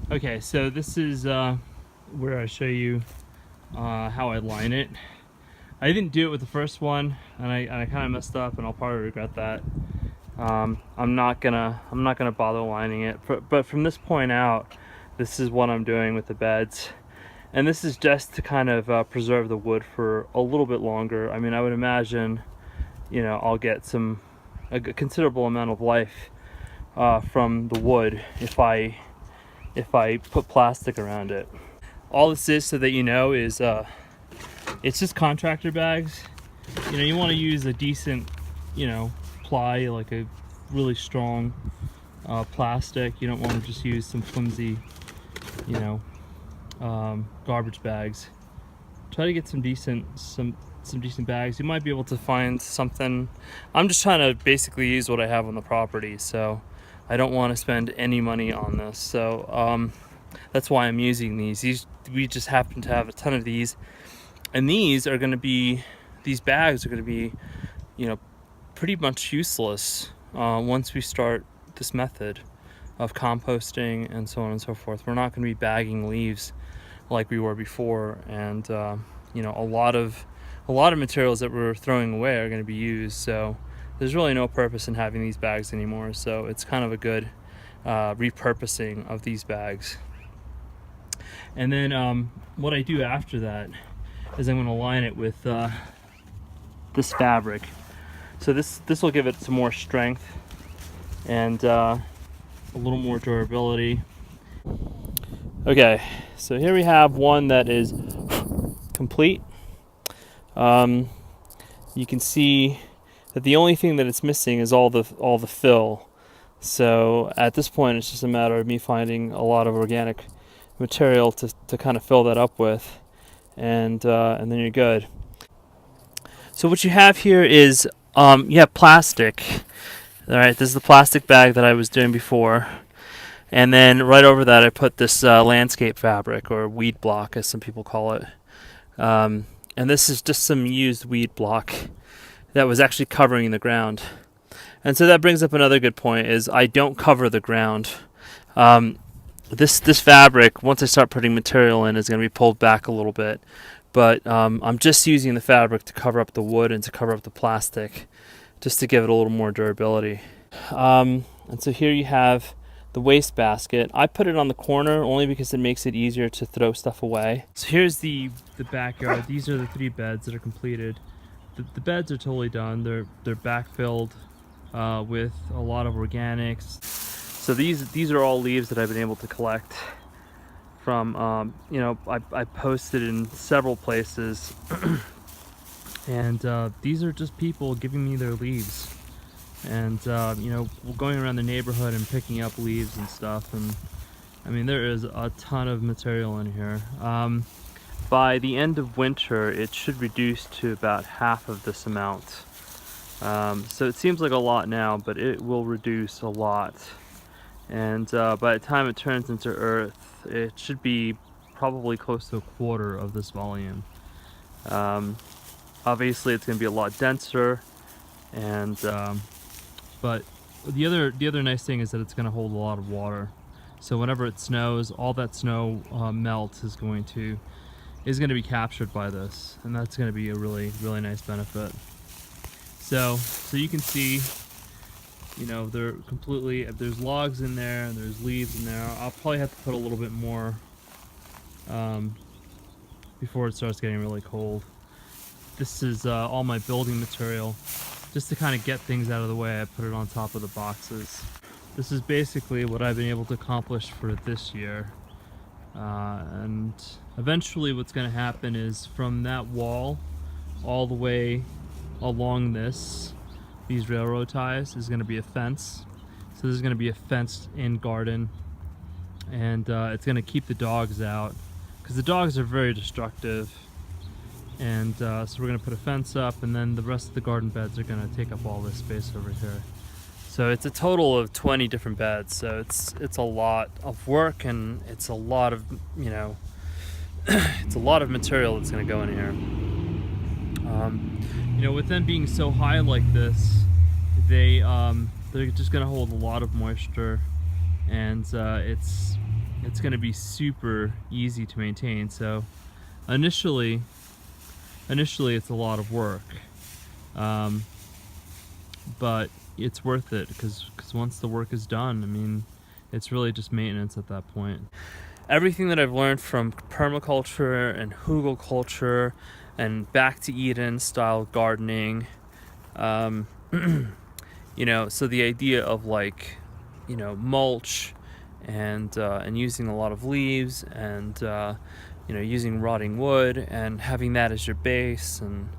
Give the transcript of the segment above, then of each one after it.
Okay, so this is where I show you how I line it. I didn't do it with the first one, and I kind of messed up, and I'll probably regret that. I'm not gonna bother lining it, but from this point out, this is what I'm doing with the beds, and this is just to kind of preserve the wood for a little bit longer. I mean, I would imagine, you know, I'll get a considerable amount of life from the wood if I put plastic around it. All this is, so that you know, is it's just contractor bags. You know, you want to use a decent, you know, ply, like a really strong plastic. You don't want to just use some flimsy, you know, garbage bags. Try to get some decent bags. You might be able to find something. I'm just trying to basically use what I have on the property, so I don't want to spend any money on this. So that's why I'm using these. We just happen to have a ton of these, and these bags are going to be, you know, pretty much useless once we start this method of composting and so on and so forth. We're not going to be bagging leaves like we were before, and you know, a lot of materials that we're throwing away are going to be used. So there's really no purpose in having these bags anymore. So it's kind of a good repurposing of these bags. And then what I do after that is I'm going to line it with this fabric. So this will give it some more strength and a little more durability. Okay, so here we have one that is complete. You can see that the only thing that it's missing is all the fill. So at this point, it's just a matter of me finding a lot of organic material to kind of fill that up with, and then you're good. So what you have here is you have plastic. All right, this is the plastic bag that I was doing before, and then right over that I put this landscape fabric, or weed block as some people call it. And this is just some used weed block that was actually covering the ground. And so that brings up another good point, is I don't cover the ground. This fabric, once I start putting material in, is going to be pulled back a little bit. But I'm just using the fabric to cover up the wood and to cover up the plastic, just to give it a little more durability. And so here you have the waste basket. I put it on the corner only because it makes it easier to throw stuff away. So here's the backyard. These are the 3 beds that are completed. The beds are totally done. They're backfilled with a lot of organics. So these are all leaves that I've been able to collect from, you know, I posted in several places, and these are just people giving me their leaves, and you know, going around the neighborhood and picking up leaves and stuff. And I mean, there is a ton of material in here. By the end of winter, it should reduce to about half of this amount. So it seems like a lot now, but it will reduce a lot. And by the time it turns into earth, it should be probably close to a quarter of this volume. Obviously, it's going to be a lot denser, and but the other nice thing is that it's going to hold a lot of water. So whenever it snows, all that snow melt is going to be captured by this, and that's going to be a really nice benefit. So you can see, you know, they're completely, there's logs in there and there's leaves in there. I'll probably have to put a little bit more before it starts getting really cold. This is all my building material. Just to kind of get things out of the way, I put it on top of the boxes. This is basically what I've been able to accomplish for this year. And eventually what's going to happen is, from that wall all the way along these railroad ties, is going to be a fence. So this is going to be a fenced-in garden, and it's going to keep the dogs out, because the dogs are very destructive. And so we're going to put a fence up, and then the rest of the garden beds are going to take up all this space over here. So it's a total of 20 different beds. So it's a lot of work, and it's a lot of, you know, it's a lot of material that's going to go in here. You know, with them being so high like this, they're just going to hold a lot of moisture, and it's it's going to be super easy to maintain. So initially it's a lot of work, but it's worth it because once the work is done, I mean, it's really just maintenance at that point. Everything that I've learned from permaculture and Hugelkultur and back to Eden style gardening, you know, so the idea of like, you know, mulch and using a lot of leaves and you know, using rotting wood and having that as your base, and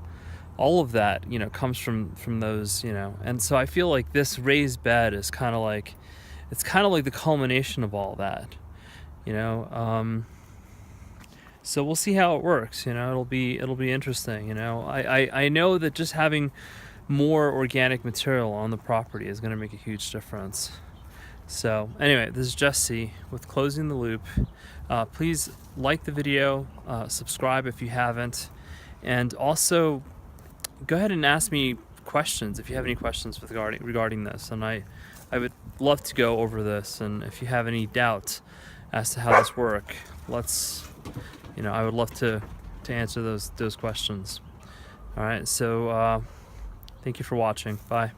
all of that, you know, comes from those, you know. And so I feel like this raised bed is kind of like, it's kind of like the culmination of all that, you know. So we'll see how it works, you know. It'll be interesting, you know. I know that just having more organic material on the property is going to make a huge difference. So anyway, this is Jesse with Closing the Loop. Please like the video, subscribe if you haven't, and also go ahead and ask me questions if you have any questions regarding this. And I would love to go over this, and if you have any doubts as to how this works, you know, I would love to answer those questions. All right, so thank you for watching. Bye.